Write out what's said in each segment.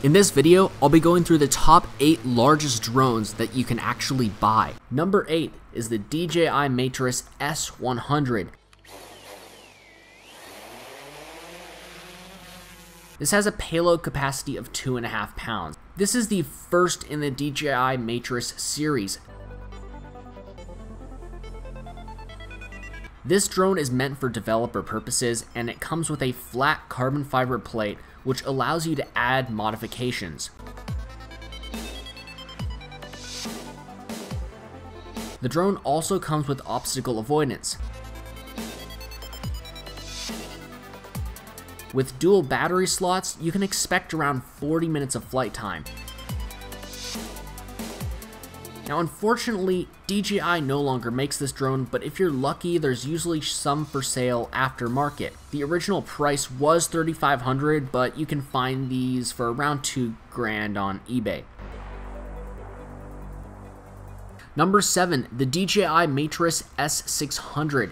In this video, I'll be going through the top 8 largest drones that you can actually buy. Number 8 is the DJI Mavic S100. This has a payload capacity of 2.5 pounds. This is the first in the DJI Mavic series. This drone is meant for developer purposes, and it comes with a flat carbon fiber plate which allows you to add modifications. The drone also comes with obstacle avoidance. With dual battery slots, you can expect around 40 minutes of flight time. Now unfortunately, DJI no longer makes this drone, but if you're lucky, there's usually some for sale aftermarket. The original price was $3,500, but you can find these for around $2,000 on eBay. Number 7, the DJI Mavic S600.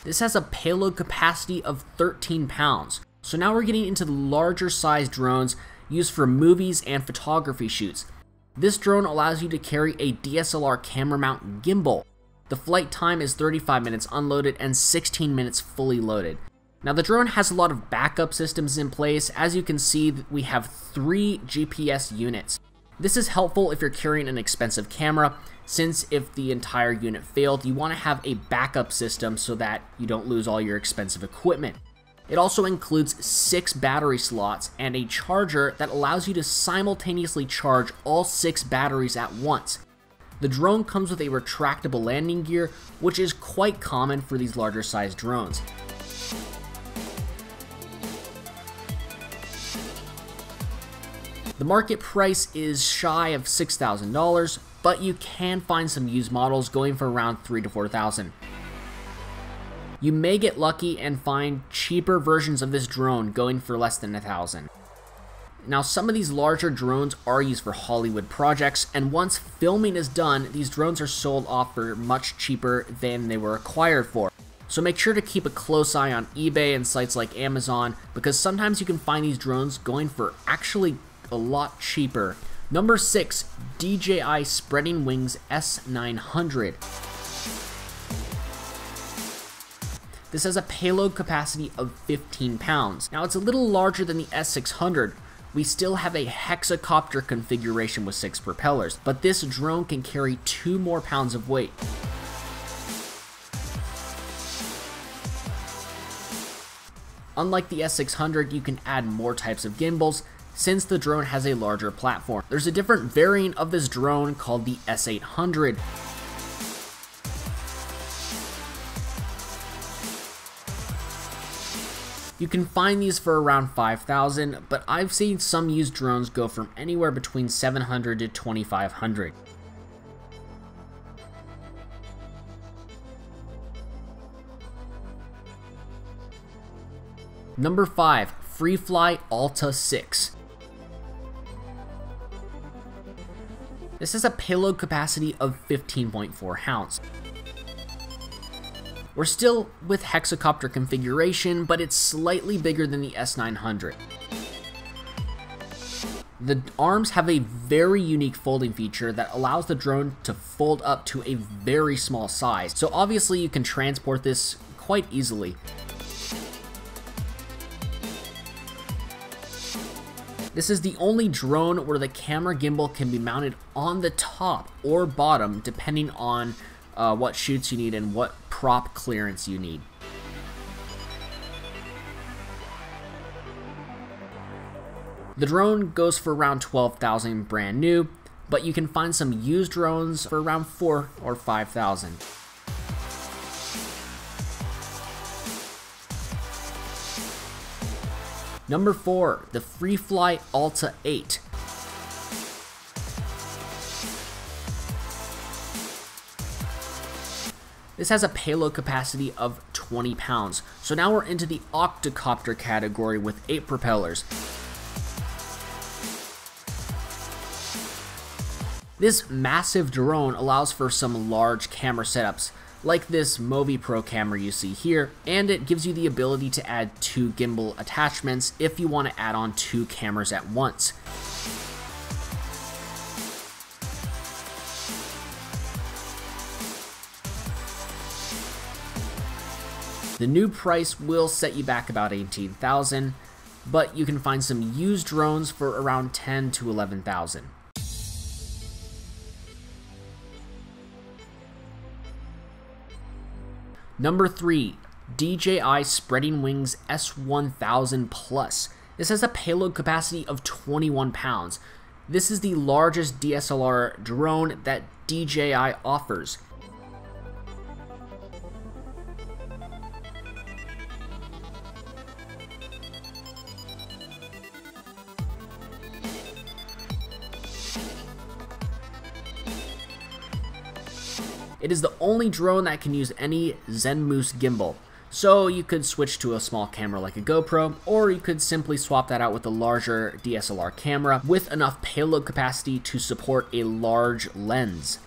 This has a payload capacity of 13 pounds. So now we're getting into the larger size drones used for movies and photography shoots. This drone allows you to carry a DSLR camera mount gimbal. The flight time is 35 minutes unloaded and 16 minutes fully loaded. Now the drone has a lot of backup systems in place. As you can see, we have 3 GPS units. This is helpful if you're carrying an expensive camera, since if the entire unit failed, you want to have a backup system so that you don't lose all your expensive equipment. It also includes 6 battery slots and a charger that allows you to simultaneously charge all 6 batteries at once. The drone comes with a retractable landing gear, which is quite common for these larger sized drones. The market price is shy of $6,000, but you can find some used models going for around $3,000 to $4,000. You may get lucky and find cheaper versions of this drone going for less than $1,000. Now some of these larger drones are used for Hollywood projects, and once filming is done, these drones are sold off for much cheaper than they were acquired for. So make sure to keep a close eye on eBay and sites like Amazon, because sometimes you can find these drones going for actually a lot cheaper. Number 6, DJI Spreading Wings S900. This has a payload capacity of 15 pounds. Now it's a little larger than the S600. We still have a hexacopter configuration with 6 propellers, but this drone can carry 2 more pounds of weight. Unlike the S600, you can add more types of gimbals since the drone has a larger platform. There's a different variant of this drone called the S800. You can find these for around $5,000, but I've seen some used drones go from anywhere between $700 to $2,500. Number 5, Freefly Alta 6. This has a payload capacity of 15.4 pounds. We're still with hexacopter configuration, but it's slightly bigger than the S900. The arms have a very unique folding feature that allows the drone to fold up to a very small size, so obviously you can transport this quite easily. This is the only drone where the camera gimbal can be mounted on the top or bottom depending on what shoots you need and what prop clearance you need. The drone goes for around $12,000 brand new, but you can find some used drones for around $4,000 or $5,000. Number 4, the Freefly Alta 8. This has a payload capacity of 20 pounds, so now we're into the octocopter category with 8 propellers. This massive drone allows for some large camera setups. like this Movi Pro camera you see here, and it gives you the ability to add 2 gimbal attachments if you want to add on 2 cameras at once. The new price will set you back about $18,000, but you can find some used drones for around $10,000 to $11,000. Number 3, DJI Spreading Wings S1000 Plus. This has a payload capacity of 21 pounds. This is the largest DSLR drone that DJI offers. It is the only drone that can use any Zenmous gimbal, so you could switch to a small camera like a GoPro, or you could simply swap that out with a larger DSLR camera with enough payload capacity to support a large lens.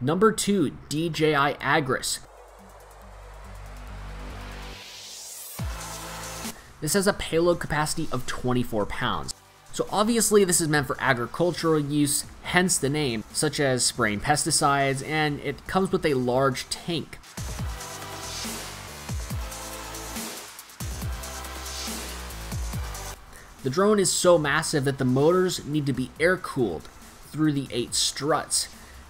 Number 2, DJI Iaddress. This has a payload capacity of 24 pounds. So obviously this is meant for agricultural use, hence the name, such as spraying pesticides, and it comes with a large tank. The drone is so massive that the motors need to be air-cooled through the 8 struts.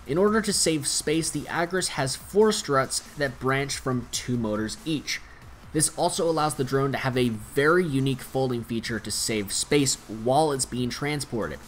In order to save space, the Iaddress has 4 struts that branch from 2 motors each. This also allows the drone to have a very unique folding feature to save space while it's being transported.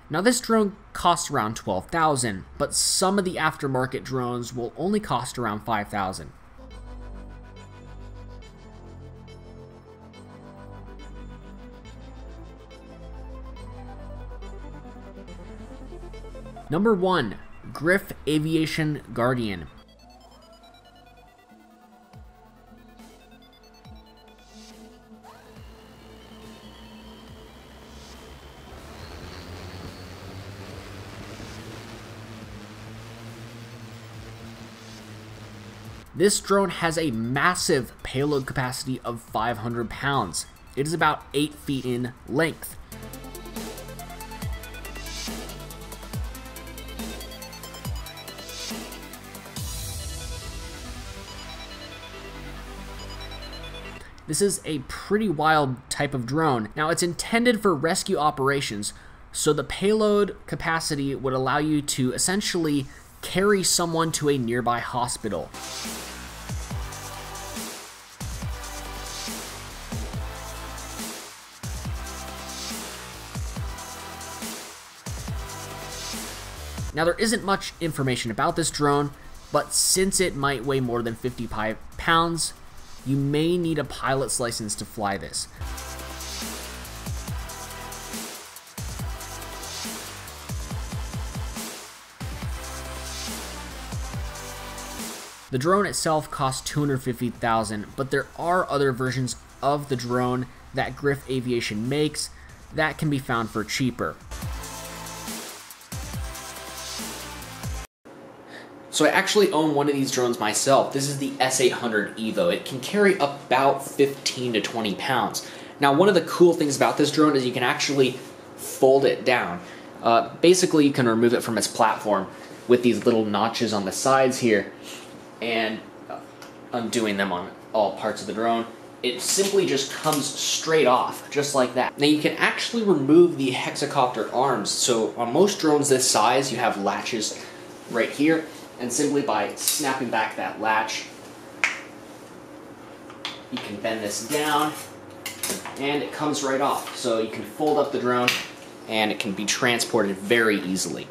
Now this drone costs around $12,000, but some of the aftermarket drones will only cost around $5,000. Number 1, Griff Aviation Guardian. This drone has a massive payload capacity of 500 pounds. It is about 8 feet in length. This is a pretty wild type of drone. Now it's intended for rescue operations, so the payload capacity would allow you to essentially carry someone to a nearby hospital. Now there isn't much information about this drone, but since it might weigh more than 55 pounds, you may need a pilot's license to fly this. The drone itself costs $250,000, but there are other versions of the drone that Griff Aviation makes that can be found for cheaper. So I actually own one of these drones myself. This is the S800 Evo. It can carry about 15 to 20 pounds. Now one of the cool things about this drone is you can actually fold it down. Basically you can remove it from its platform with these little notches on the sides here and undoing them on all parts of the drone. It simply just comes straight off, just like that. Now you can actually remove the hexacopter arms. So on most drones this size, you have latches right here, and simply by snapping back that latch, you can bend this down and it comes right off. So you can fold up the drone and it can be transported very easily.